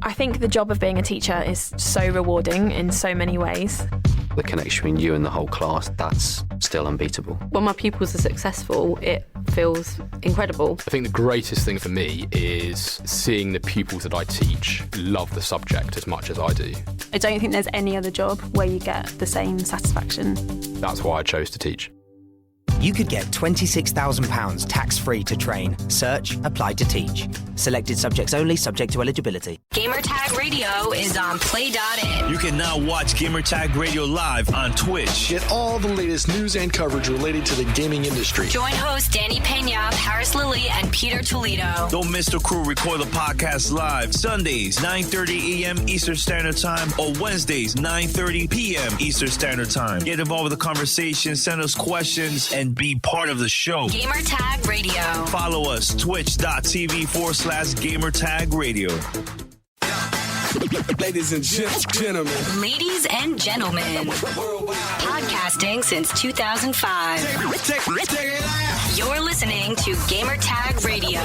I think the job of being a teacher is so rewarding in so many ways. The connection between you and the whole class, that's still unbeatable. When my pupils are successful, it feels incredible. I think the greatest thing for me is seeing the pupils that I teach love the subject as much as I do. I don't think there's any other job where you get the same satisfaction. That's why I chose to teach. You could get £26,000 tax-free to train. Search Apply to Teach. Selected subjects only, subject to eligibility. Gamertag Radio is on play.in. You can now watch Gamertag Radio live on Twitch. Get all the latest news and coverage related to the gaming industry. Join hosts Danny Pena, Parris Lilly, and Peter Toledo. Don't miss the crew record the podcast live Sundays, 9:30 a.m. Eastern Standard Time or Wednesdays, 9:30 p.m. Eastern Standard Time. Get involved with the conversation, send us questions, and be part of the show. Gamertag Radio. Follow us, twitch.tv/Gamertag Radio. Ladies and gentlemen. Ladies and gentlemen. Podcasting since 2005. You're listening to Gamertag Radio.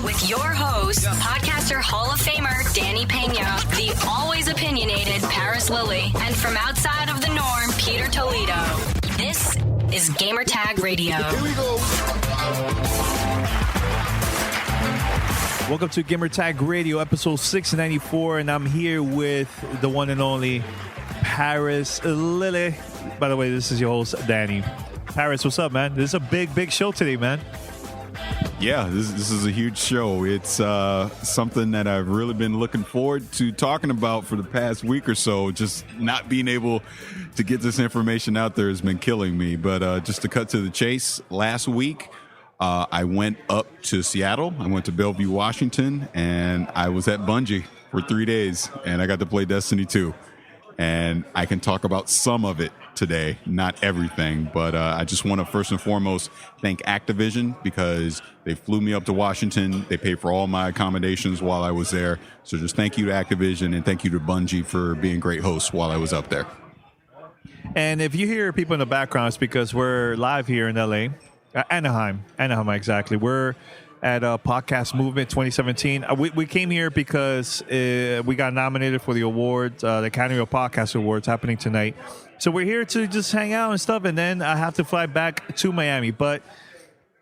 With your host, podcaster Hall of Famer Danny Pena, the always opinionated Parris Lilly, and from outside of the norm, Peter Toledo. This is Gamertag Radio. Here we go. Welcome to Gamertag Radio, episode 694, and I'm here with the one and only Parris Lilly. By the way, this is your host, Danny. Parris, what's up, man? This is a big show today, man. Yeah, this is a huge show. It's something that I've really been looking forward to talking about for the past week or so. Just not being able to get this information out there has been killing me. But just to cut to the chase, last week I went up to Seattle. I went to Bellevue, Washington, and I was at Bungie for 3 days, and I got to play Destiny 2. And I can talk about some of it today, not everything, but I just want to first and foremost thank Activision because they flew me up to Washington. They paid for all my accommodations while I was there. So just thank you to Activision and thank you to Bungie for being great hosts while I was up there. And if you hear people in the background, it's because we're live here in LA, Anaheim exactly. We're at Podcast Movement 2017. We came here because we got nominated for the awards, the Academy of Podcast Awards happening tonight. So we're here to just hang out and stuff, and then I have to fly back to Miami. But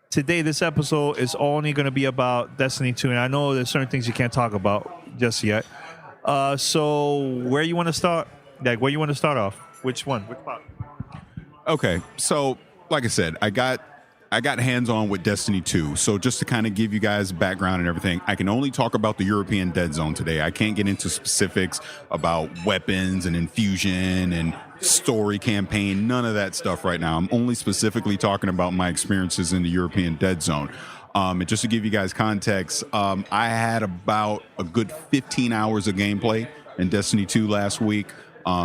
today, this episode is only going to be about Destiny 2, and I know there's certain things you can't talk about just yet. So where you want to start? Like, where you want to start off? Which one? Which part? Okay, so like I said, I got hands-on with Destiny 2, so just to kind of give you guys background and everything, I can only talk about the European Dead Zone today. I can't get into specifics about weapons and infusion and story campaign, none of that stuff right now. I'm only specifically talking about my experiences in the European Dead Zone. And just to give you guys context, I had about a good 15 hours of gameplay in Destiny 2 last week.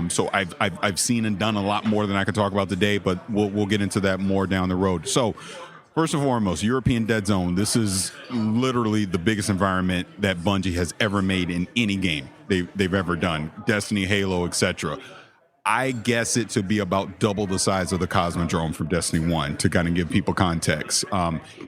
So I've seen and done a lot more than I can talk about today, but we'll get into that more down the road. So first and foremost, European Dead Zone. This is literally the biggest environment that Bungie has ever made in any game they've ever done. Destiny, Halo, etc. I guess it to be about double the size of the Cosmodrome from Destiny 1 to kind of give people context.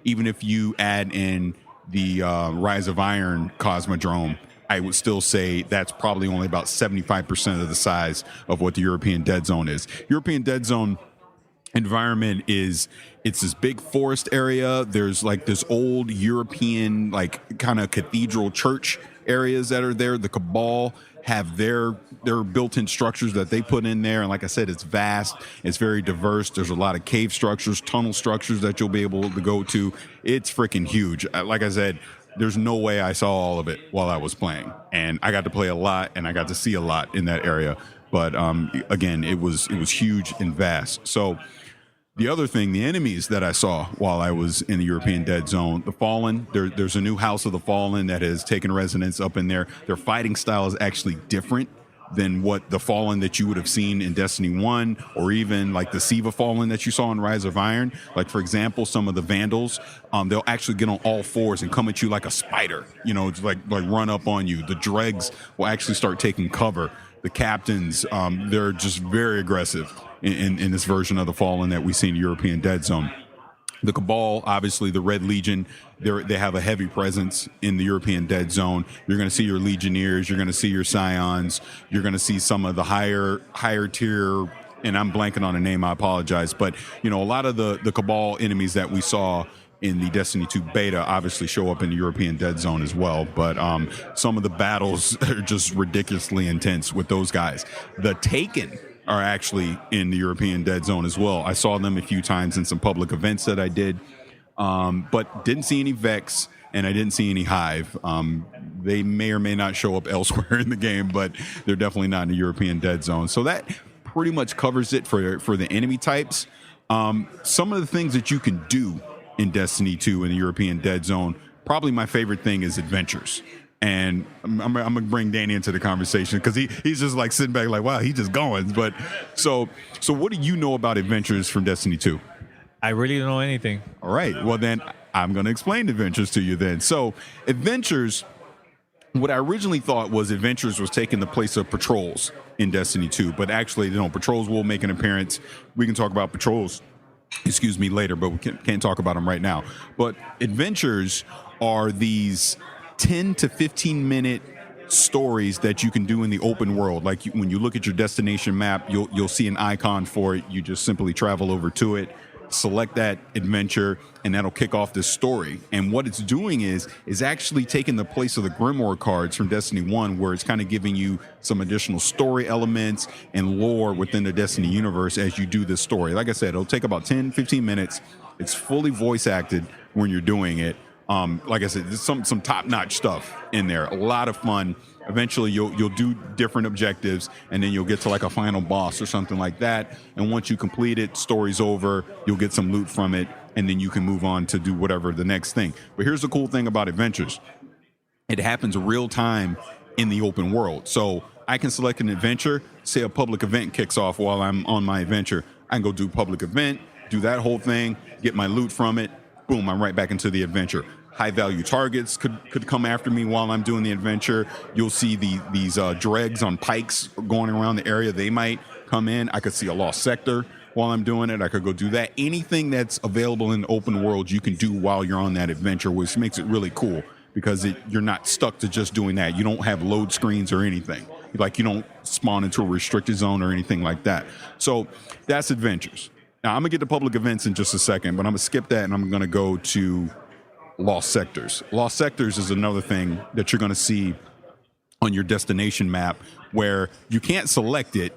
Even if you add in the Rise of Iron Cosmodrome, I would still say that's probably only about 75% of the size of what the European Dead Zone is. European Dead Zone environment it's this big forest area. There's like this old European, like kind of cathedral church areas that are there. The Cabal have their built-in structures that they put in there. And like I said, it's vast. It's very diverse. There's a lot of cave structures, tunnel structures that you'll be able to go to. It's freaking huge. Like I said, there's no way I saw all of it while I was playing. And I got to play a lot and I got to see a lot in that area. But again, it was huge and vast. So the other thing, the enemies that I saw while I was in the European Dead Zone, the Fallen, there's a new House of the Fallen that has taken residence up in there. Their fighting style is actually different than what the Fallen that you would have seen in Destiny 1 or even like the Siva Fallen that you saw in Rise of Iron. Like, for example, some of the Vandals, they'll actually get on all fours and come at you like a spider, it's like run up on you. The Dregs will actually start taking cover. The Captains, they're just very aggressive in this version of the Fallen that we see in European Dead Zone. The Cabal, obviously, the Red Legion, they have a heavy presence in the European Dead Zone. You're going to see your Legionnaires, you're going to see your Scions, you're going to see some of the higher tier, and I'm blanking on a name, I apologize, but a lot of the Cabal enemies that we saw in the Destiny 2 beta obviously show up in the European Dead Zone as well, but some of the battles are just ridiculously intense with those guys. The Taken are actually in the European Dead Zone as well. I saw them a few times in some public events that I did, but didn't see any Vex, and I didn't see any Hive. They may or may not show up elsewhere in the game, but they're definitely not in the European Dead Zone. So that pretty much covers it for the enemy types. Some of the things that you can do in Destiny 2 in the European Dead Zone, probably my favorite thing is adventures. And I'm going to bring Danny into the conversation because he's just like sitting back like, wow, he's just going. But so what do you know about adventures from Destiny 2? I really don't know anything. All right. Well, then I'm going to explain adventures to you then. So adventures, what I originally thought was adventures was taking the place of patrols in Destiny 2. But actually, patrols will make an appearance. We can talk about patrols, later, but we can't talk about them right now. But adventures are these 10 to 15 minute stories that you can do in the open world. Like when you look at your destination map, you'll see an icon for it. You just simply travel over to it, select that adventure, and that'll kick off this story. And what it's doing is actually taking the place of the Grimoire cards from Destiny 1, where it's kind of giving you some additional story elements and lore within the Destiny universe as you do this story. Like I said, it'll take about 10, 15 minutes. It's fully voice acted when you're doing it. Like I said, there's some top-notch stuff in there. A lot of fun. Eventually, you'll do different objectives, and then you'll get to like a final boss or something like that. And once you complete it, story's over. You'll get some loot from it, and then you can move on to do whatever the next thing. But here's the cool thing about adventures: it happens real time in the open world. So I can select an adventure. Say a public event kicks off while I'm on my adventure. I can go do public event, do that whole thing, get my loot from it. Boom, I'm right back into the adventure. High value targets could come after me while I'm doing the adventure. You'll see these dregs on pikes going around the area. They might come in. I could see a lost sector while I'm doing it. I could go do that. Anything that's available in the open world, you can do while you're on that adventure, which makes it really cool because you're not stuck to just doing that. You don't have load screens or anything. Like you don't spawn into a restricted zone or anything like that. So that's adventures. Now, I'm going to get to public events in just a second, but I'm going to skip that and I'm going to go to Lost Sectors. Lost Sectors is another thing that you're going to see on your destination map where you can't select it.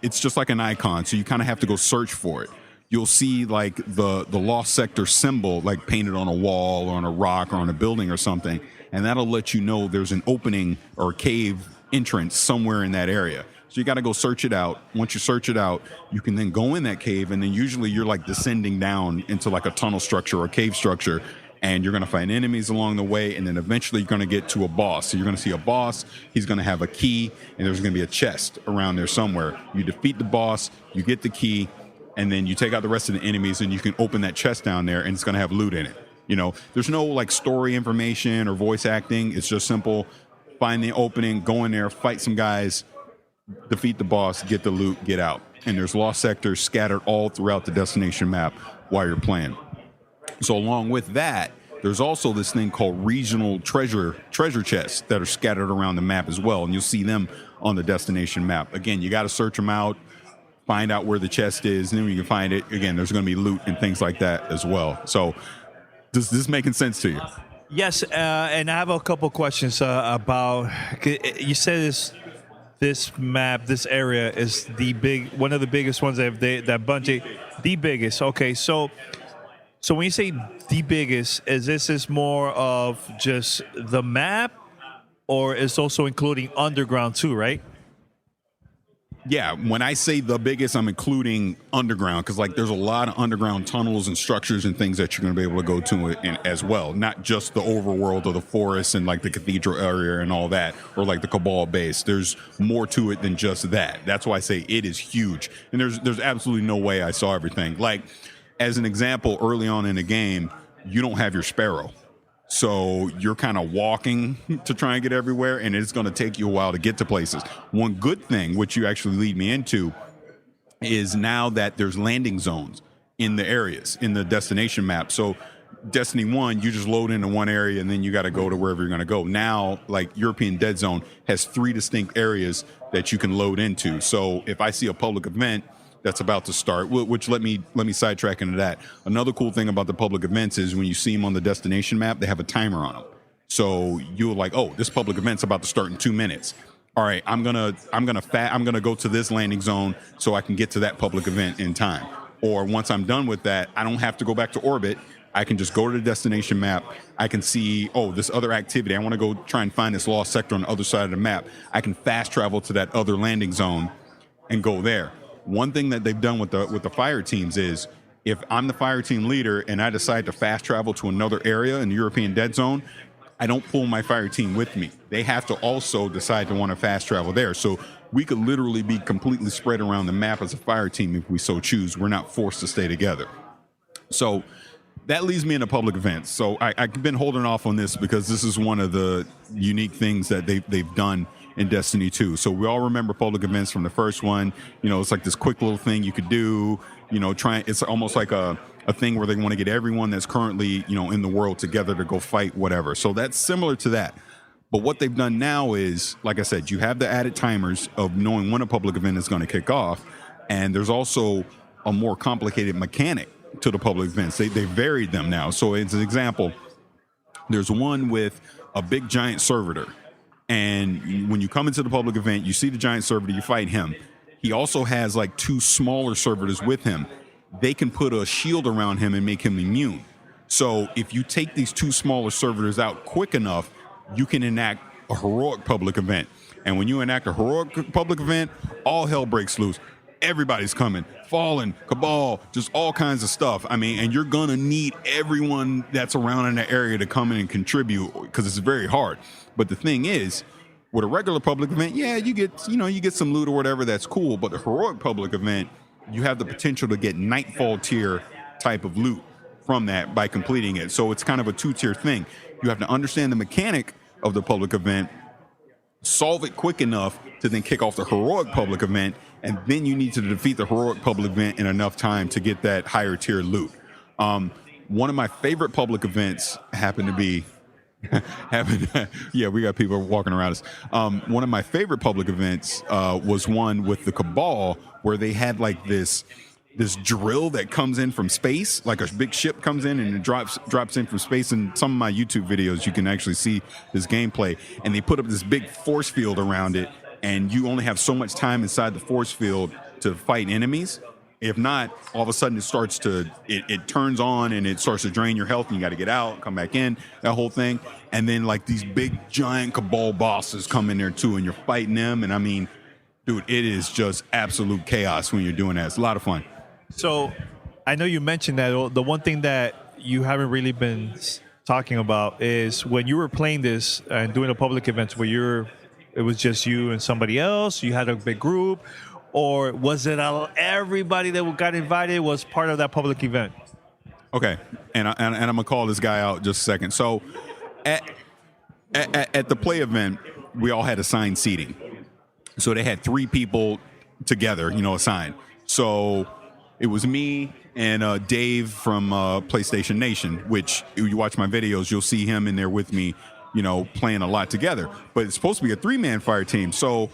It's just like an icon, so you kind of have to go search for it. You'll see like the Lost Sector symbol like painted on a wall or on a rock or on a building or something, and that'll let you know there's an opening or cave entrance somewhere in that area. So you got to go search it out. Once you search it out, you can then go in that cave, and then usually you're like descending down into like a tunnel structure or a cave structure, and you're going to find enemies along the way, and then eventually you're going to get to a boss. So you're going to see a boss. He's going to have a key, and there's going to be a chest around there somewhere. You defeat the boss, you get the key, and then you take out the rest of the enemies, and you can open that chest down there, and it's going to have loot in it. There's no like story information or voice acting. It's just simple. Find the opening, go in there, fight some guys, defeat the boss, get the loot, get out. And there's lost sectors scattered all throughout the destination map while you're playing. So along with that, there's also this thing called regional treasure chests that are scattered around the map as well. And you'll see them on the destination map. Again, you got to search them out, find out where the chest is, and then when you can find it, again, there's going to be loot and things like that as well. So does this making sense to you? Yes, and I have a couple questions about. You said this map, this area is one of the biggest ones that Bungie, the biggest. Okay, so when you say the biggest, is this more of just the map, or is also including underground too, right? Yeah, when I say the biggest, I'm including underground because like there's a lot of underground tunnels and structures and things that you're going to be able to go to as well. Not just the overworld or the forest and like the cathedral area and all that, or like the Cabal base. There's more to it than just that. That's why I say it is huge. And there's absolutely no way I saw everything. Like as an example, early on in the game, you don't have your Sparrow. So you're kind of walking to try and get everywhere, and it's going to take you a while to get to places. One good thing, which you actually lead me into, is now that there's landing zones in the areas, in the destination map. So Destiny 1, you just load into one area and then you got to go to wherever you're going to go. Now, like European Dead Zone has 3 distinct areas that you can load into. So if I see a public event that's about to start, which let me sidetrack into that. Another cool thing about the public events is when you see them on the destination map, they have a timer on them. So you're like, oh, this public event's about to start in 2 minutes. All right, I'm gonna go to this landing zone so I can get to that public event in time. Or once I'm done with that, I don't have to go back to orbit. I can just go to the destination map. I can see, oh, this other activity. I want to go try and find this lost sector on the other side of the map. I can fast travel to that other landing zone and go there. One thing that they've done with the fire teams is if I'm the fire team leader and I decide to fast travel to another area in the European Dead Zone, I don't pull my fire team with me. They have to also decide to want to fast travel there. So we could literally be completely spread around the map as a fire team if we so choose. We're not forced to stay together. So that leads me into public events. So I've been holding off on this because this is one of the unique things that they've done in Destiny 2. So we all remember public events from the first one. You know, it's like this quick little thing you could do, you know, it's almost like a thing where they want to get everyone that's currently, you know, in the world together to go fight whatever. So that's similar to that. But what they've done now is, like I said, you have the added timers of knowing when a public event is going to kick off. And there's also a more complicated mechanic to the public events. They varied them now. So as an example, there's one with a big giant servitor. And when you come into the public event, you see the giant servitor, you fight him. He also has like 2 smaller servitors with him. They can put a shield around him and make him immune. So if you take these 2 smaller servitors out quick enough, you can enact a heroic public event. And when you enact a heroic public event, all hell breaks loose. Everybody's coming, Fallen, Cabal, just all kinds of stuff. I mean, and you're going to need everyone that's around in the area to come in and contribute because it's very hard. But the thing is, with a regular public event, yeah, you get some loot or whatever, that's cool. But the heroic public event, you have the potential to get Nightfall tier type of loot from that by completing it. So it's kind of a 2-tier thing. You have to understand the mechanic of the public event, solve it quick enough to then kick off the heroic public event, and then you need to defeat the heroic public event in enough time to get that higher tier loot. One of my favorite public events happened to be yeah, we got people walking around us. One of my favorite public events was one with the Cabal where they had like this drill that comes in from space, like a big ship comes in and it drops in from space. In some of my YouTube videos, you can actually see this gameplay, and they put up this big force field around it, and you only have so much time inside the force field to fight enemies. If not, all of a sudden it turns on and it starts to drain your health and you got to get out, come back in, that whole thing. And then like these big giant Cabal bosses come in there too, and you're fighting them. And I mean, dude, it is just absolute chaos when you're doing that. It's a lot of fun. So I know you mentioned that the one thing that you haven't really been talking about is when you were playing this and doing the public events where it was just you and somebody else, you had a big group, or was it everybody that got invited was part of that public event? Okay, and I'm gonna call this guy out just a second. So at the play event, we all had assigned seating. So they had 3 people together, assigned. So it was me and Dave from PlayStation Nation, which if you watch my videos, you'll see him in there with me, playing a lot together. But it's supposed to be a 3-man fire team. So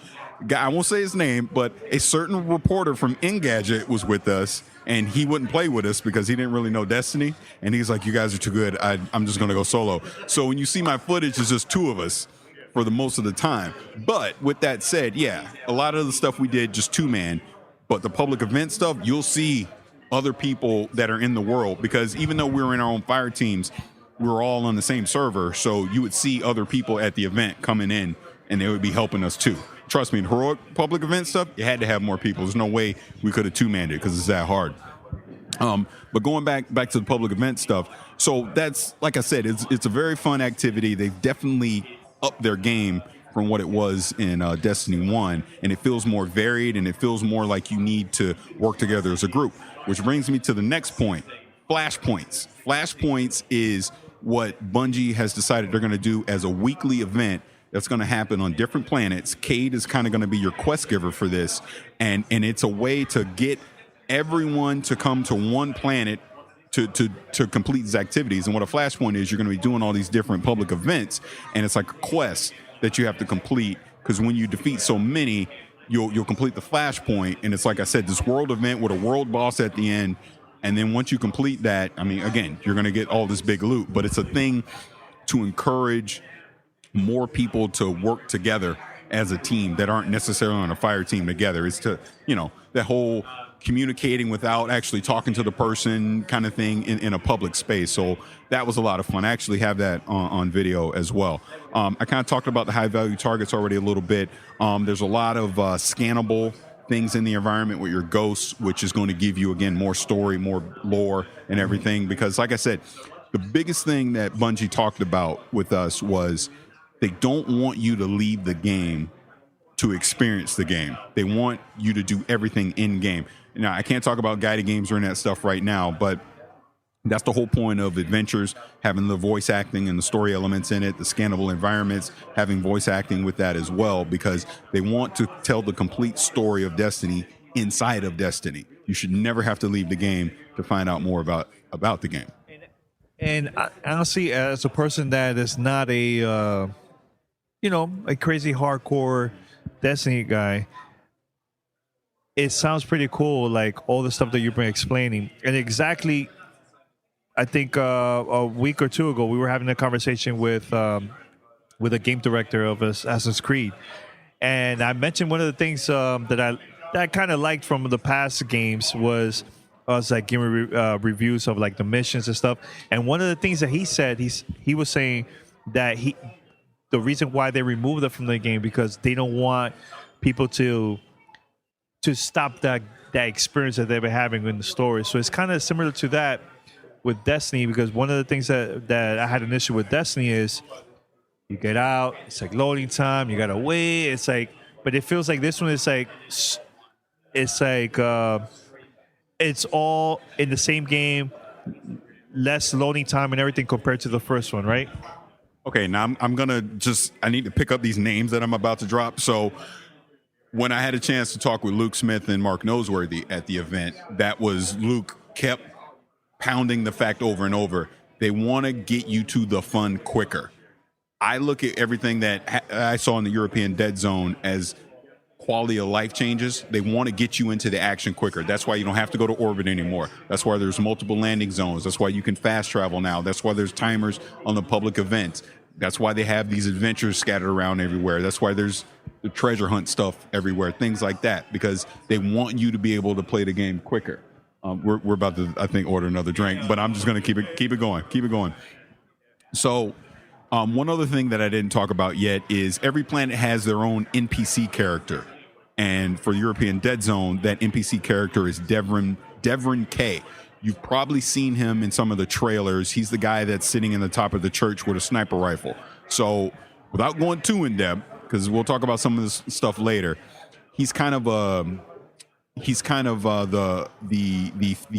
I won't say his name, but a certain reporter from Engadget was with us, and he wouldn't play with us because he didn't really know Destiny. And he's like, you guys are too good. I'm just going to go solo. So when you see my footage, it's just 2 of us for the most of the time. But with that said, yeah, a lot of the stuff we did just 2-man. But the public event stuff, you'll see other people that are in the world, because even though we were in our own fire teams, we were all on the same server. So you would see other people at the event coming in, and they would be helping us too. Trust me, in heroic public event stuff, you had to have more people. There's no way we could have 2-manned it because it's that hard. But going back to the public event stuff, so that's, like I said, it's a very fun activity. They've definitely upped their game from what it was in Destiny 1, and it feels more varied, and it feels more like you need to work together as a group. Which brings me to the next point, flashpoints. Flashpoints is what Bungie has decided they're going to do as a weekly event that's going to happen on different planets. Cade is kind of going to be your quest giver for this, and it's a way to get everyone to come to one planet to complete these activities. And what a flashpoint is, you're going to be doing all these different public events, and it's like a quest that you have to complete, because when you defeat so many, you'll complete the flashpoint. And it's like I said, this world event with a world boss at the end. And then once you complete that, I mean, again, you're going to get all this big loot, but it's a thing to encourage more people to work together as a team that aren't necessarily on a fire team together. It's to, that whole communicating without actually talking to the person kind of thing in a public space. So that was a lot of fun. I actually have that on video as well. I kind of talked about the high value targets already a little bit. There's a lot of scannable things in the environment with your ghosts, which is going to give you, again, more story, more lore and everything. Because like I said, the biggest thing that Bungie talked about with us was they don't want you to leave the game to experience the game. They want you to do everything in game. Now, I can't talk about guided games or any of that stuff right now, but that's the whole point of adventures, having the voice acting and the story elements in it, the scannable environments, having voice acting with that as well, because they want to tell the complete story of Destiny inside of Destiny. You should never have to leave the game to find out more about the game. And honestly, as a person that is not a crazy hardcore Destiny guy, it sounds pretty cool, like all the stuff that you've been explaining. And exactly, I think a week or two ago, we were having a conversation with a game director of Assassin's Creed, and I mentioned one of the things that I kind of liked from the past games was us like giving reviews of like the missions and stuff. And one of the things that he said, he was saying that the reason why they removed it from the game because they don't want people to stop that experience that they've been having in the story. So it's kind of similar to that with Destiny, because one of the things that I had an issue with Destiny is you get out, it's like loading time, you gotta wait. It's like, but it feels like this one is like, it's all in the same game, less loading time and everything compared to the first one, right? Okay, now I'm gonna I need to pick up these names that I'm about to drop. So when I had a chance to talk with Luke Smith and Mark Noseworthy at the event, that was Luke kept pounding the fact over and over. They want to get you to the fun quicker. I look at everything that I saw in the European Dead Zone as quality of life changes. They want to get you into the action quicker. That's why you don't have to go to orbit anymore. That's why there's multiple landing zones. That's why you can fast travel now. That's why there's timers on the public events. That's why they have these adventures scattered around everywhere. That's why there's the treasure hunt stuff everywhere, things like that, because they want you to be able to play the game quicker. We're about to, I think, order another drink, but I'm just going to keep it going. So one other thing that I didn't talk about yet is every planet has their own NPC character. And for European Dead Zone, that NPC character is Devrin K. You've probably seen him in some of the trailers. He's the guy that's sitting in the top of the church with a sniper rifle. So without going too in depth, because we'll talk about some of this stuff later, he's kind of the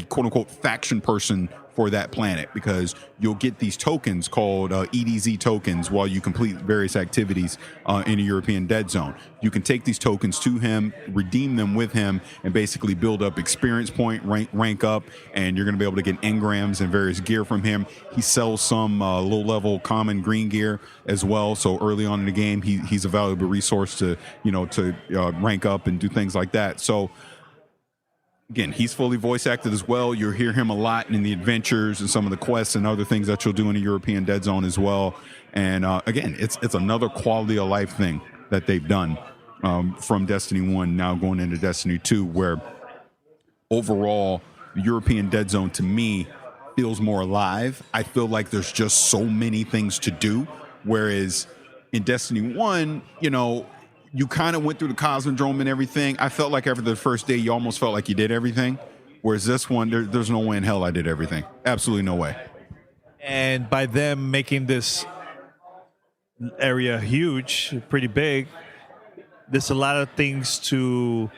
quote unquote faction person for that planet, because you'll get these tokens called EDZ tokens while you complete various activities in a European Dead Zone. You can take these tokens to him, redeem them with him, and basically build up experience point, rank up, and you're going to be able to get engrams and various gear from him. He sells some low-level common green gear as well, so early on in the game, he's a valuable resource to rank up and do things like that. So again, he's fully voice acted as well. You'll hear him a lot in the adventures and some of the quests and other things that you'll do in the European Dead Zone as well. And again, it's another quality of life thing that they've done from Destiny 1 now going into Destiny 2, where overall, the European Dead Zone to me feels more alive. I feel like there's just so many things to do, whereas in Destiny 1, you kind of went through the Cosmodrome and everything. I felt like after the first day, you almost felt like you did everything. Whereas this one, there's no way in hell I did everything. Absolutely no way. And by them making this area huge, pretty big, there's a lot of things to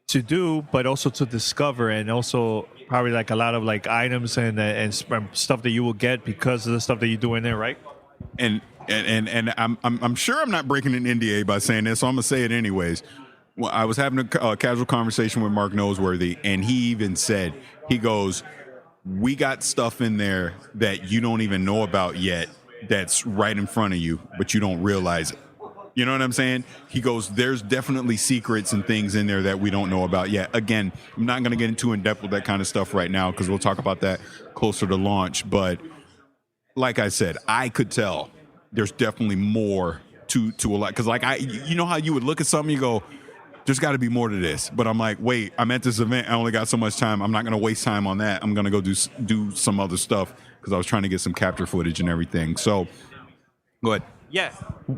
do, but also to discover, and also probably like a lot of like items and stuff that you will get because of the stuff that you do in there, right? And I'm sure I'm not breaking an NDA by saying this, so I'm gonna say it anyways. Well, I was having a casual conversation with Mark Noseworthy, and he even said, he goes, we got stuff in there that you don't even know about yet that's right in front of you, but you don't realize it. You know what I'm saying? He goes, there's definitely secrets and things in there that we don't know about yet. Again, I'm not going to get into in-depth with that kind of stuff right now because we'll talk about that closer to launch. But like I said, I could tell there's definitely more to a lot. Because you know how you would look at something, you go, there's got to be more to this. But I'm like, wait, I'm at this event. I only got so much time. I'm not going to waste time on that. I'm going to go do some other stuff because I was trying to get some capture footage and everything. So go ahead. Yeah.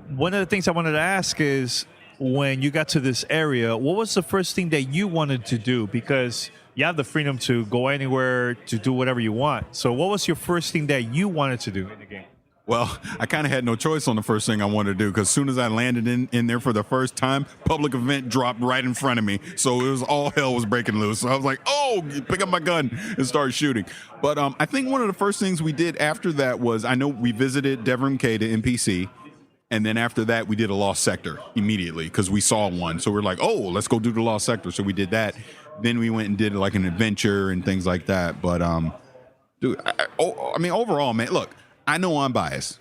One of the things I wanted to ask is when you got to this area, what was the first thing that you wanted to do? Because you have the freedom to go anywhere, to do whatever you want. So what was your first thing that you wanted to do in the game? Well, I kind of had no choice on the first thing I wanted to do because as soon as I landed in there for the first time, public event dropped right in front of me. So it was all hell was breaking loose. So I was like, oh, pick up my gun and start shooting. But I think one of the first things we did after that was, I know we visited Devrim K to NPC. And then after that, we did a Lost Sector immediately because we saw one. So we're like, oh, let's go do the Lost Sector. So we did that. Then we went and did like an adventure and things like that. But, dude, I mean, overall, man, look, I know I'm biased.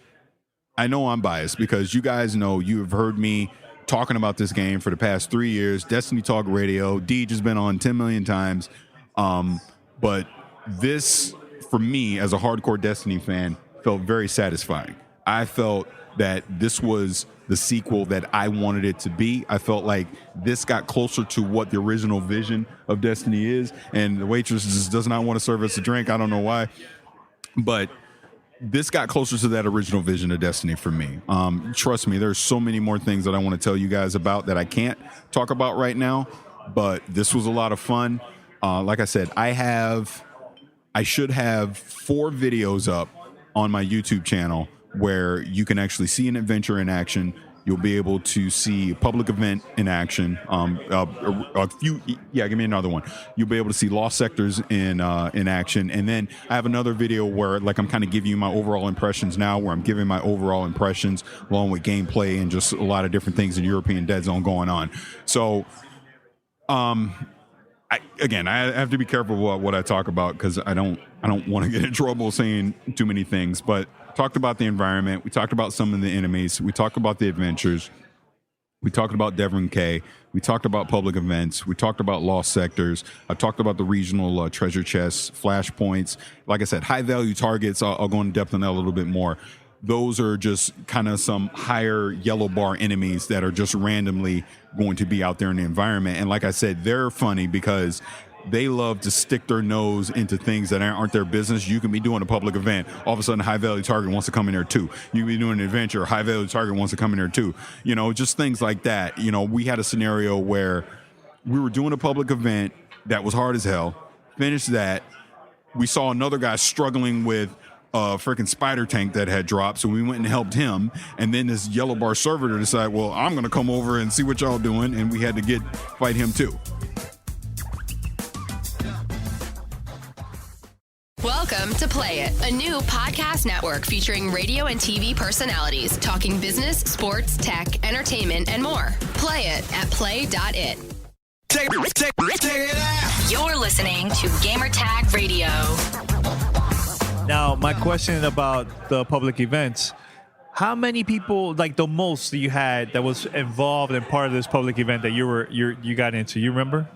Because you guys know, you have heard me talking about this game for the past 3 years. Destiny Talk Radio. Deej has been on 10 million times. But this, for me, as a hardcore Destiny fan, felt very satisfying. I felt that this was the sequel that I wanted it to be. I felt like this got closer to what the original vision of Destiny is. And the waitress just does not want to serve us a drink. I don't know why. But this got closer to that original vision of Destiny for me. Trust me, there's so many more things that I want to tell you guys about that I can't talk about right now. But this was a lot of fun. Like I said, I should have 4 videos up on my YouTube channel where you can actually see an adventure in action. You'll be able to see a public event in action. Give me another one. You'll be able to see Lost Sectors in action. And then I have another video where like I'm kind of giving you my overall impressions now, where I'm giving my overall impressions along with gameplay and just a lot of different things in European Dead Zone going on. So, I have to be careful what I talk about because I don't want to get in trouble saying too many things, but talked about the environment. We talked about some of the enemies. We talked about the adventures. We talked about Devrim K. We talked about public events. We talked about Lost Sectors. I talked about the regional treasure chests, flashpoints. Like I said, high value targets. I'll go into depth on that a little bit more. Those are just kind of some higher yellow bar enemies that are just randomly going to be out there in the environment. And like I said, they're funny because they love to stick their nose into things that aren't their business. You can be doing a public event. All of a sudden, a high-value target wants to come in there, too. You can be doing an adventure. A high-value target wants to come in there, too. You know, just things like that. You know, we had a scenario where we were doing a public event that was hard as hell. Finished that. We saw another guy struggling with a freaking spider tank that had dropped, so we went and helped him. And then this yellow bar servitor decided, well, I'm going to come over and see what y'all doing. And we had to fight him, too. Welcome to Play It, a new podcast network featuring radio and TV personalities talking business, sports, tech, entertainment, and more. Play it at play.it. Check it out. You're listening to Gamertag Radio. Now, my question about the public events, how many people, like the most that you had that was involved in part of this public event that you got into, you remember?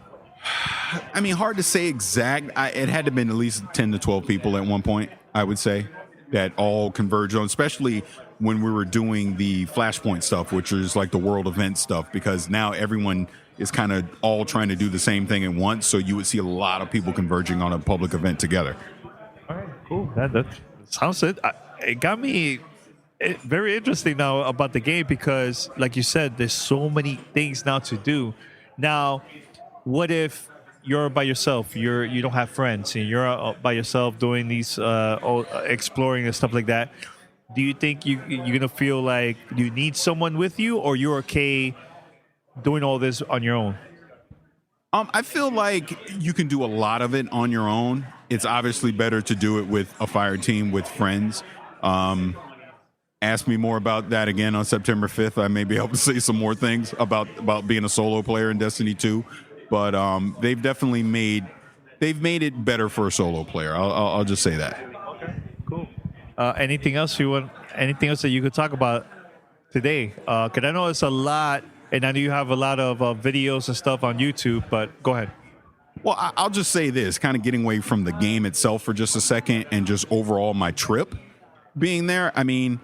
I mean, hard to say exact. It had to have been at least 10 to 12 people at one point, I would say, that all converged on, especially when we were doing the Flashpoint stuff, which is like the world event stuff, because now everyone is kind of all trying to do the same thing at once. So you would see a lot of people converging on a public event together. All right, cool. That sounds it. It got me very interesting now about the game because, like you said, there's so many things now to do. Now, what if you're by yourself? You don't have friends, and you're by yourself doing these exploring and stuff like that. Do you think you're gonna feel like you need someone with you, or you're okay doing all this on your own? I feel like you can do a lot of it on your own. It's obviously better to do it with a fire team with friends. And ask me more about that again on September 5th. I may be able to say some more things about being a solo player in Destiny 2. But they've definitely made it better for a solo player. I'll just say that. Okay, cool. Anything else that you could talk about today? Because I know it's a lot, and I know you have a lot of videos and stuff on YouTube. But go ahead. Well, I'll just say this, kind of getting away from the game itself for just a second, and just overall my trip being there. I mean,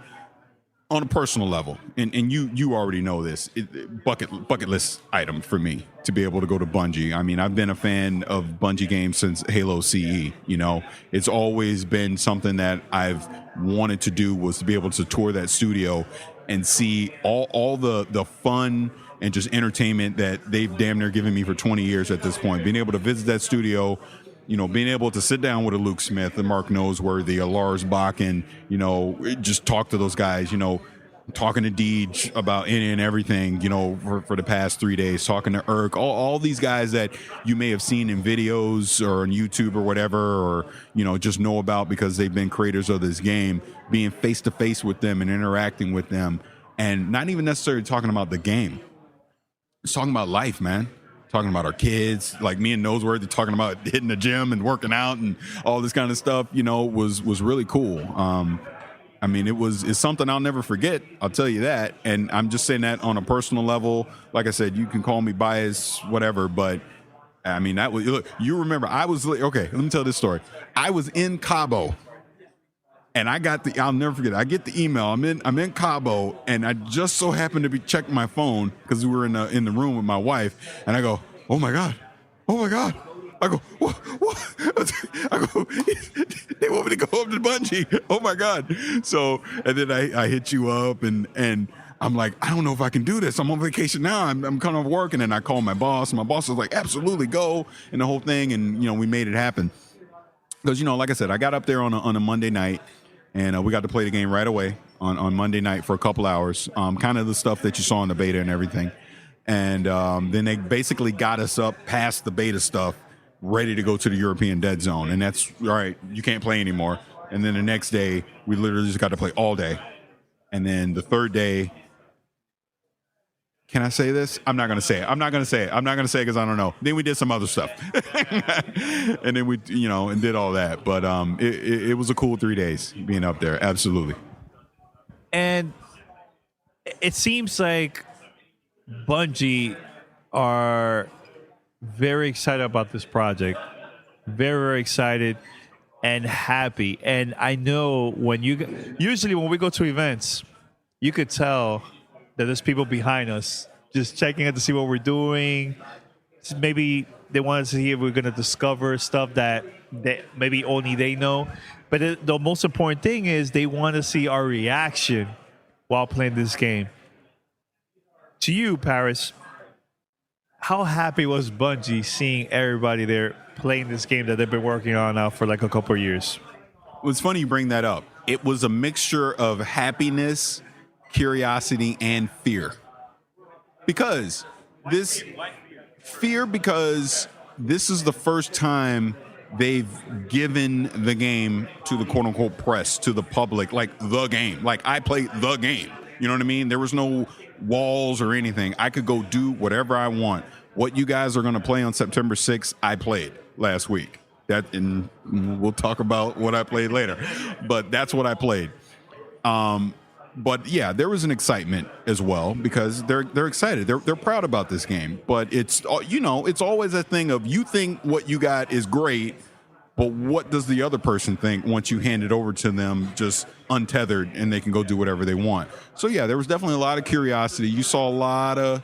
on a personal level, and you already know this, bucket list item for me to be able to go to Bungie. I mean, I've been a fan of Bungie games since Halo CE. You know, it's always been something that I've wanted to do, was to be able to tour that studio and see all the fun and just entertainment that they've damn near given me for 20 years at this point. Being able to visit that studio, you know, being able to sit down with a Luke Smith, a Mark Noseworthy, a Lars Bach, and, you know, just talk to those guys, you know, talking to Deej about any and everything, you know, for the past 3 days, talking to Urk, all these guys that you may have seen in videos or on YouTube or whatever, or, you know, just know about because they've been creators of this game, being face to face with them and interacting with them, and not even necessarily talking about the game. It's talking about life, man. Talking about our kids, like me and Noseworthy talking about hitting the gym and working out and all this kind of stuff, you know, was really cool. I mean, it's something I'll never forget. I'll tell you that. And I'm just saying that on a personal level. Like I said, you can call me biased, whatever, but I mean, that was, look, you remember, okay, let me tell this story. I was in Cabo. And I'll never forget it. I get the email. I'm in Cabo, and I just so happened to be checking my phone because we were in the room with my wife, and I go, oh my God. I go, what? I go, they want me to go up to Bungie. Oh my God. So, and then I hit you up, and I'm like, I don't know if I can do this. I'm on vacation now. I'm kind of working, and I call my boss. And my boss was like, absolutely, go, and the whole thing, and you know, we made it happen. Because, you know, like I said, I got up there on a Monday night, and we got to play the game right away on Monday night for a couple hours, kind of the stuff that you saw in the beta and everything. And then they basically got us up past the beta stuff, ready to go to the European Dead Zone. And that's, all right, you can't play anymore. And then the next day, we literally just got to play all day. And then the third day, can I say this? I'm not going to say it because I don't know. Then we did some other stuff. And then we, you know, and did all that. But it was a cool 3 days being up there. Absolutely. And it seems like Bungie are very excited about this project. Very, very excited and happy. And I know usually when we go to events, you could tell that there's people behind us just checking in to see what we're doing. Maybe they want to see if we're going to discover stuff that maybe only they know. But the most important thing is they want to see our reaction while playing this game. To you, Parris, how happy was Bungie seeing everybody there playing this game that they've been working on now for like a couple of years? Well, it's funny you bring that up. It was a mixture of happiness, curiosity, and fear. Because this is the first time they've given the game to the quote unquote press, to the public, like the game. Like I played the game. You know what I mean? There was no walls or anything. I could go do whatever I want. What you guys are going to play on September 6th, I played last week. And we'll talk about what I played later. But that's what I played. But yeah, there was an excitement as well because they're excited. They're proud about this game. But it's, you know, it's always a thing of you think what you got is great, but what does the other person think once you hand it over to them just untethered and they can go do whatever they want? So yeah, there was definitely a lot of curiosity. You saw a lot of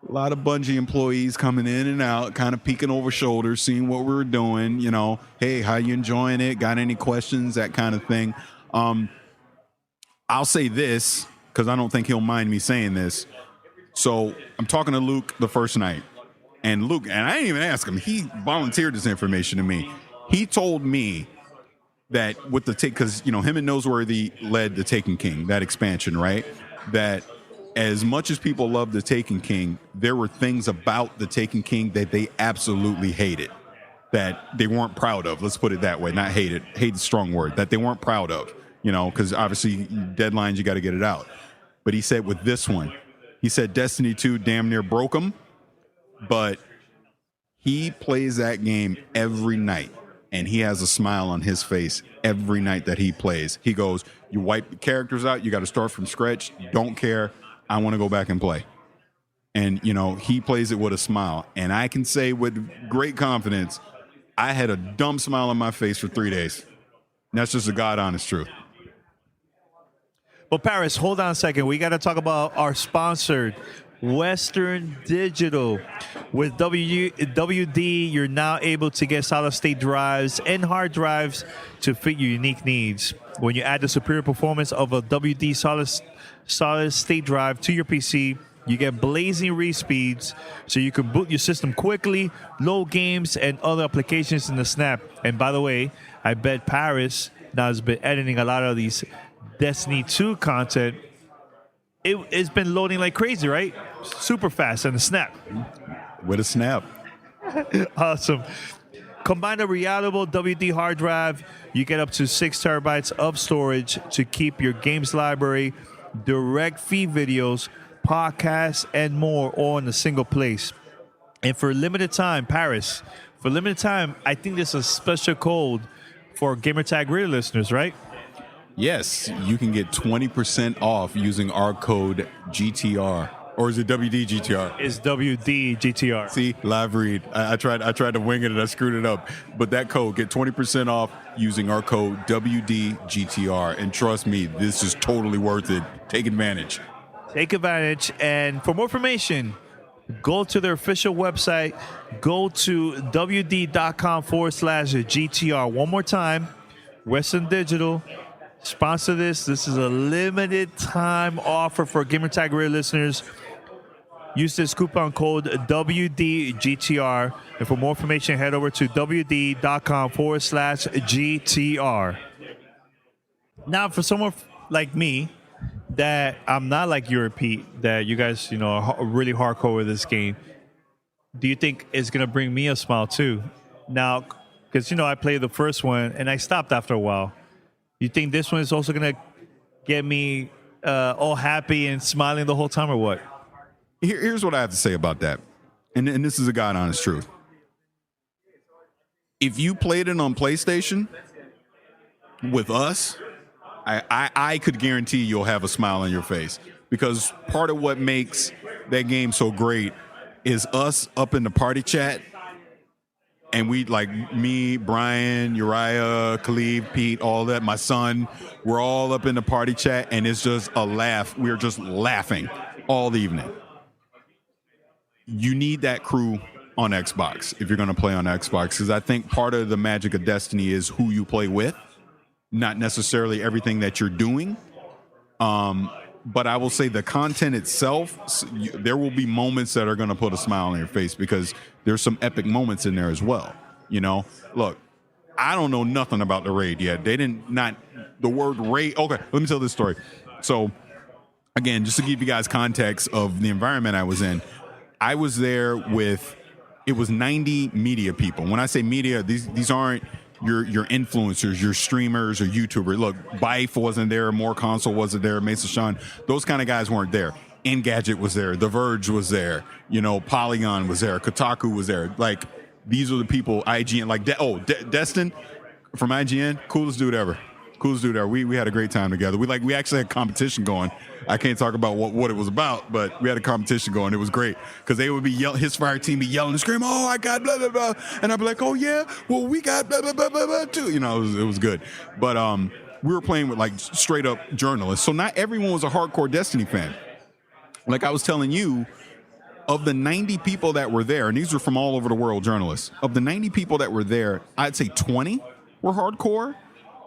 Bungie employees coming in and out, kind of peeking over shoulders, seeing what we were doing. You know, hey, how you enjoying it? Got any questions? That kind of thing. I'll say this because I don't think he'll mind me saying this. So I'm talking to Luke the first night, and I didn't even ask him. He volunteered this information to me. He told me that with the because you know him and Noseworthy led the Taken King, that expansion, right? That as much as people love the Taken King, there were things about the Taken King that they absolutely hated, that they weren't proud of. Let's put it that way. Not hated. Hate is a strong word. That they weren't proud of. because obviously deadlines, you got to get it out. But he said with this one, he said Destiny 2 damn near broke him, but he plays that game every night, and he has a smile on his face every night that he plays. He goes, you wipe the characters out, you got to start from scratch, don't care, I want to go back and play. And, he plays it with a smile. And I can say with great confidence, I had a dumb smile on my face for 3 days. And that's just the God honest truth. Well, Parris, hold on a second. We got to talk about our sponsor, Western Digital. With WD, you're now able to get solid-state drives and hard drives to fit your unique needs. When you add the superior performance of a WD solid-state drive to your PC, you get blazing read speeds so you can boot your system quickly, load games, and other applications in the snap. And by the way, I bet Parris now has been editing a lot of these Destiny 2 content. It's been loading like crazy, right? Super fast and a snap. With a snap. Awesome. Combine a reliable WD hard drive, you get up to 6 terabytes of storage to keep your games library, direct feed videos, podcasts, and more all in a single place. And for a limited time, Parris, I think there's a special code for Gamertag Radio listeners, right? Yes, you can get 20% off using our code GTR. Or is it WD GTR? It's WD GTR. See, live read. I tried to wing it and I screwed it up. But that code, get 20% off using our code WD GTR. And trust me, this is totally worth it. Take advantage. Take advantage. And for more information, go to their official website. Go to WD.com/GTR. One more time, Western Digital. Sponsor this. This is a limited time offer for Gamertag Radio listeners. Use this coupon code WDGTR. And for more information, head over to WD.com/GTR. Now, for someone like me, that I'm not like you, Pete, that you guys, are really hardcore with this game, do you think it's going to bring me a smile too? Now, because, I played the first one and I stopped after a while. You think this one is also going to get me all happy and smiling the whole time or what? Here's what I have to say about that. And this is a God honest truth. If you played it on PlayStation with us, I could guarantee you'll have a smile on your face. Because part of what makes that game so great is us up in the party chat. And we, like me, Brian, Uriah, Khalid, Pete, all that, my son, we're all up in the party chat, and it's just a laugh. We're just laughing all evening. You need that crew on Xbox if you're going to play on Xbox, because I think part of the magic of Destiny is who you play with, not necessarily everything that you're doing. But I will say the content itself, there will be moments that are going to put a smile on your face because there's some epic moments in there as well. Look, I don't know nothing about the raid yet. They the word raid. Okay, let me tell this story. So again, just to give you guys context of the environment I was in, I was there it was 90 media people. When I say media, these aren't your influencers, your streamers or YouTubers. Look, Bife wasn't there, More Console wasn't there, Mesa Sean. Those kind of guys weren't there. Engadget was there, The Verge was there, Polygon was there, Kotaku was there. Like, these are the people, IGN, like, Destin from IGN, coolest dude ever. We had a great time together. We actually had competition going. I can't talk about what it was about, but we had a competition going. It was great because they would be yelling. His fire team be yelling and screaming, "Oh, I got blah blah blah," and I'd be like, "Oh yeah, well we got blah blah blah blah, blah too." It was good. But we were playing with like straight up journalists, so not everyone was a hardcore Destiny fan. Like I was telling you, of the 90 people that were there, and these are from all over the world journalists. Of the 90 people that were there, I'd say 20 were hardcore.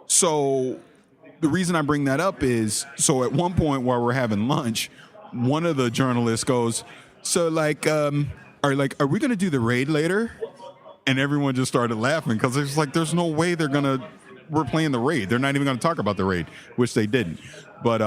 So the reason I bring that up is, so at one point while we're having lunch, one of the journalists goes, "So are we going to do the raid later?" And everyone just started laughing because it's like, there's no way we're playing the raid. They're not even going to talk about the raid, which they didn't. But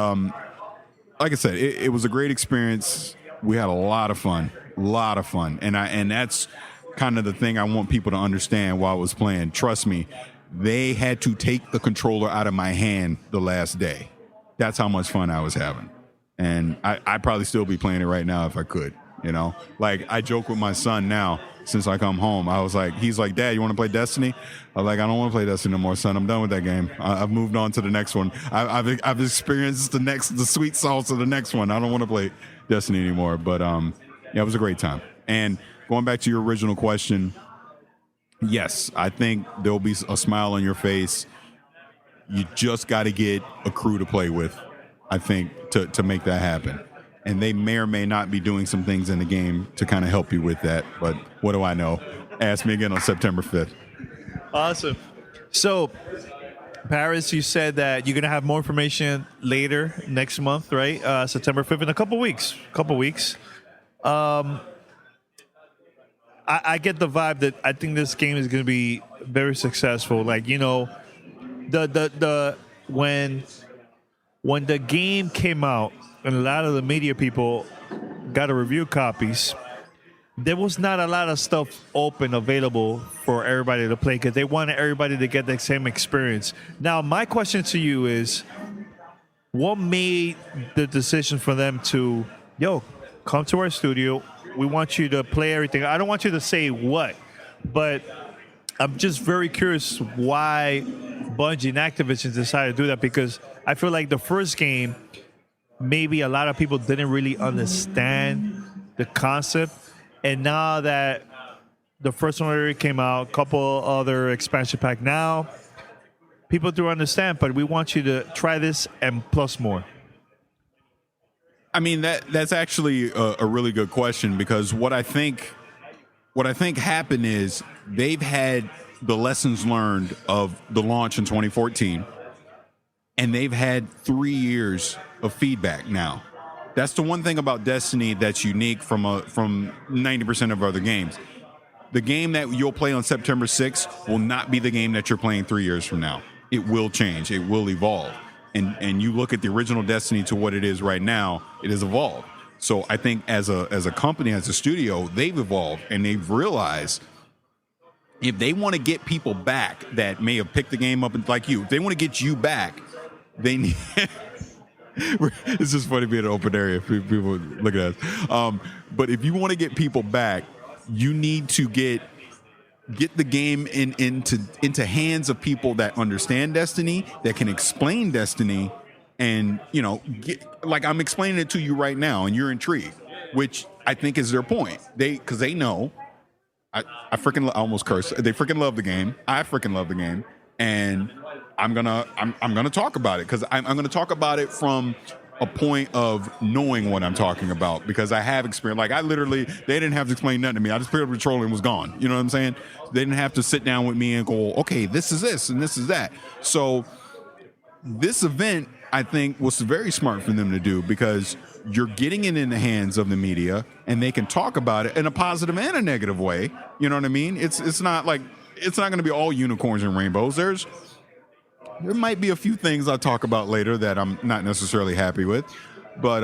like I said, it was a great experience. We had a lot of fun. And that's kind of the thing I want people to understand while I was playing. Trust me, they had to take the controller out of my hand the last day. That's how much fun I was having. And I'd probably still be playing it right now if I could, you know? Like, I joke with my son now since I come home. I was like, he's like, Dad, you want to play Destiny? I was like, I don't want to play Destiny no more, son. I'm done with that game. I've moved on to the next one. I've experienced the sweet sauce of the next one. I don't want to play Destiny anymore. But yeah, it was a great time. And going back to your original question, yes, I think there'll be a smile on your face. You just got to get a crew to play with, I think, to make that happen. And they may or may not be doing some things in the game to kind of help you with that. But what do I know? Ask me again on September 5th. Awesome. So, Parris, you said that you're going to have more information later next month, right? September 5th in a couple weeks. I get the vibe that I think this game is going to be very successful. Like, you know, when the game came out and a lot of the media people got to review copies, there was not a lot of stuff open available for everybody to play because they wanted everybody to get the same experience. Now, my question to you is, what made the decision for them to, come to our studio? We want you to play everything. I don't want you to say what, but I'm just very curious why Bungie and Activision decided to do that, because I feel like the first game, maybe a lot of people didn't really understand the concept. And now that the first one already came out, a couple other expansion pack now, people do understand, but we want you to try this and plus more. I mean, that's actually a really good question, because what I think happened is they've had the lessons learned of the launch in 2014, and they've had 3 years of feedback now. That's the one thing about Destiny that's unique from 90% of other games. The game that you'll play on September 6th will not be the game that you're playing 3 years from now. It will change. It will evolve. And you look at the original Destiny to what it is right now, it has evolved. So I think as a company, as a studio, they've evolved, and they've realized if they want to get people back that may have picked the game up, like you, if they want to get you back, they need... It's just funny being an open area. People look at us. But if you want to get people back, you need to get the game into hands of people that understand Destiny, that can explain Destiny, and like I'm explaining it to you right now, and you're intrigued, which I think is their point. Because they know, I almost cursed. They freaking love the game. I freaking love the game, and I'm gonna talk about it, because I'm gonna talk about it from a point of knowing what I'm talking about, because I have experience. Like, they didn't have to explain nothing to me. I just picked up the controller and was gone. You know what I'm saying? They didn't have to sit down with me and go, okay, this is this and this is that. So this event, I think, was very smart for them to do, because you're getting it in the hands of the media, and they can talk about it in a positive and a negative way. You know what I mean? It's not going to be all unicorns and rainbows. There might be a few things I'll talk about later that I'm not necessarily happy with. But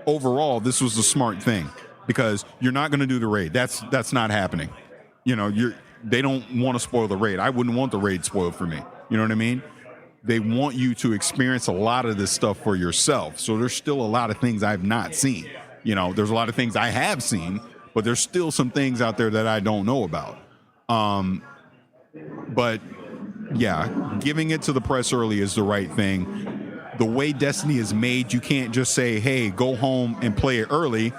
overall, this was a smart thing, because you're not going to do the raid. That's not happening. They don't want to spoil the raid. I wouldn't want the raid spoiled for me. You know what I mean? They want you to experience a lot of this stuff for yourself. So there's still a lot of things I've not seen. There's a lot of things I have seen, but there's still some things out there that I don't know about. But yeah, giving it to the press early is the right thing. The way Destiny is made, you can't just say, hey, go home and play it early,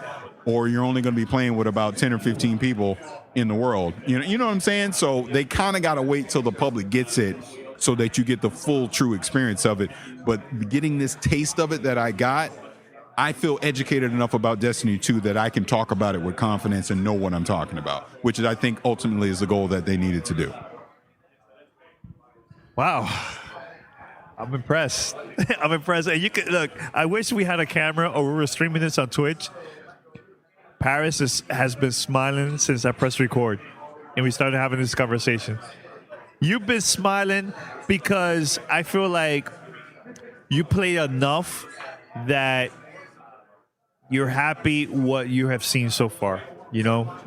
or you're only going to be playing with about 10 or 15 people in the world. You know what I'm saying? So they kind of got to wait till the public gets it so that you get the full, true experience of it. But getting this taste of it that I got, I feel educated enough about Destiny 2 that I can talk about it with confidence and know what I'm talking about, which I think ultimately is the goal that they needed to do. Wow. I'm impressed. I'm impressed. And you can look, I wish we had a camera or we were streaming this on Twitch. Parris has been smiling since I pressed record and we started having this conversation. You've been smiling because I feel like you played enough that you're happy what you have seen so far,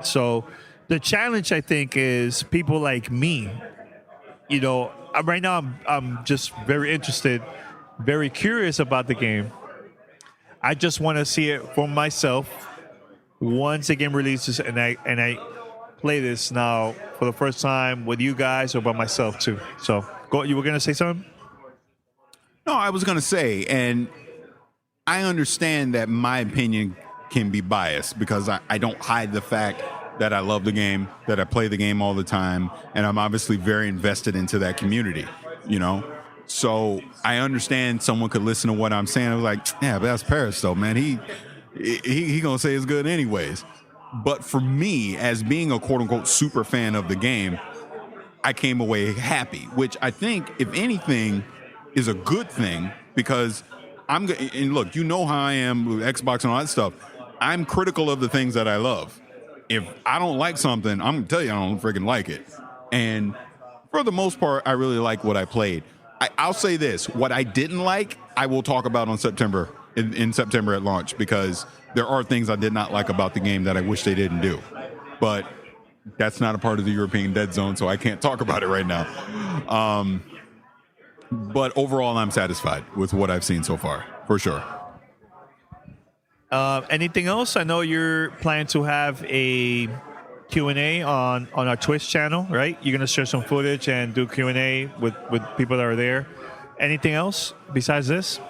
So the challenge, I think, is people like me right now I'm just very interested, very curious about the game. I just want to see it for myself once the game releases, and I play this now for the first time with you guys or by myself too. So, you were gonna say something? No, I was gonna say, and I understand that my opinion can be biased because I don't hide the fact that I love the game, that I play the game all the time, and I'm obviously very invested into that community, So I understand someone could listen to what I'm saying. I was like, yeah, but that's Parris though, man. He gonna say it's good anyways. But for me, as being a quote unquote super fan of the game, I came away happy, which I think, if anything, is a good thing because and look, you know how I am with Xbox and all that stuff. I'm critical of the things that I love. If I don't like something, I'm gonna tell you I don't freaking like it. And for the most part, I really like what I played. I'll say this: what I didn't like, I will talk about on September in September at launch, because there are things I did not like about the game that I wish they didn't do. But that's not a part of the European Dead Zone, so I can't talk about it right now. But overall, I'm satisfied with what I've seen so far, for sure. Anything else? I know you're planning to have a Q&A on our Twitch channel, right? You're going to share some footage and do Q&A with people that are there. Anything else besides this?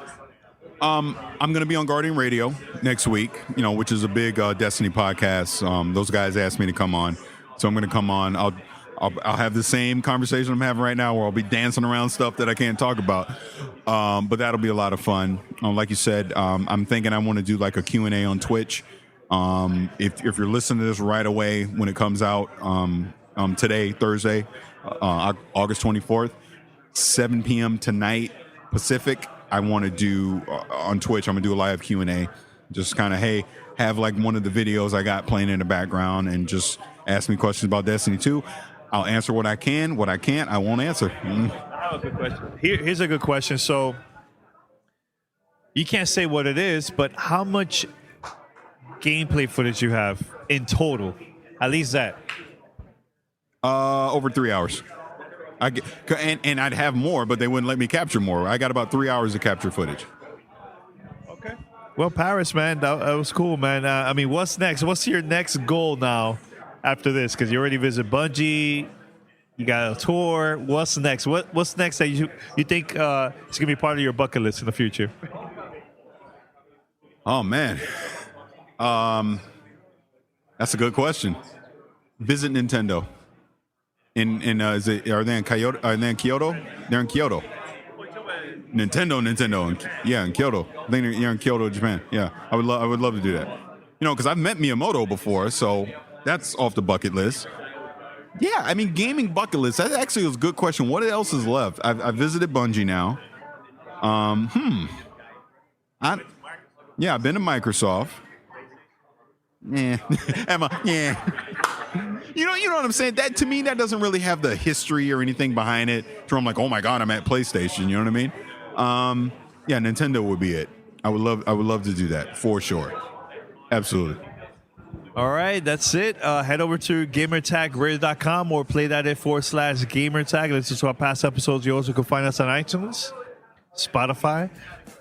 I'm going to be on Guardian Radio next week, which is a big Destiny podcast. Those guys asked me to come on, so I'm going to come on. I'll have the same conversation I'm having right now, where I'll be dancing around stuff that I can't talk about. But that'll be a lot of fun. Like you said, I'm thinking I want to do like a Q&A on Twitch. If you're listening to this right away when it comes out today, Thursday, August 24th, 7 p.m. tonight Pacific, I want to do on Twitch. I'm gonna do a live Q&A, just kind of have like one of the videos I got playing in the background, and just ask me questions about Destiny 2. I'll answer what I can. What I can't, I won't answer. I have a good question. Here's a good question. So you can't say what it is, but how much gameplay footage you have in total? At least that. Over 3 hours. And I'd have more, but they wouldn't let me capture more. I got about 3 hours of capture footage. Okay. Well, Parris, man, that was cool, man. What's next? What's your next goal now after this? Because you already visited Bungie. You got a tour. What's next? What's next that you think is going to be part of your bucket list in the future? Oh, man. That's a good question. Visit Nintendo. Are they in Kyoto? Are they in Kyoto? They're in Kyoto. Nintendo. Yeah, in Kyoto. I think they're in Kyoto, Japan. Yeah, I would love to do that. Because I've met Miyamoto before, so that's off the bucket list. Yeah, gaming bucket list. That actually was a good question. What else is left? I've visited Bungie now. I've been to Microsoft. Yeah. Yeah. You know what I'm saying? That, to me, that doesn't really have the history or anything behind it to where I'm like, oh my God, I'm at PlayStation. You know what I mean? Yeah, Nintendo would be it. I would love to do that for sure. Absolutely. All right, that's it. Head over to gamertagradio.com or play.it/gamertag. Listen to our past episodes. You also can find us on iTunes, Spotify,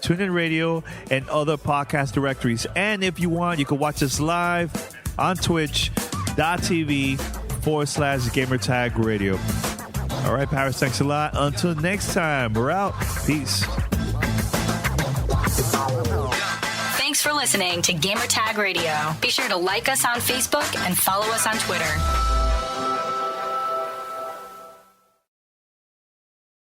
TuneIn Radio, and other podcast directories. And if you want, you can watch us live on twitch.tv/gamertagradio. All right, Parris, thanks a lot. Until next time, we're out. Peace. Thanks for listening to Gamertag Radio. Be sure to like us on Facebook and follow us on Twitter.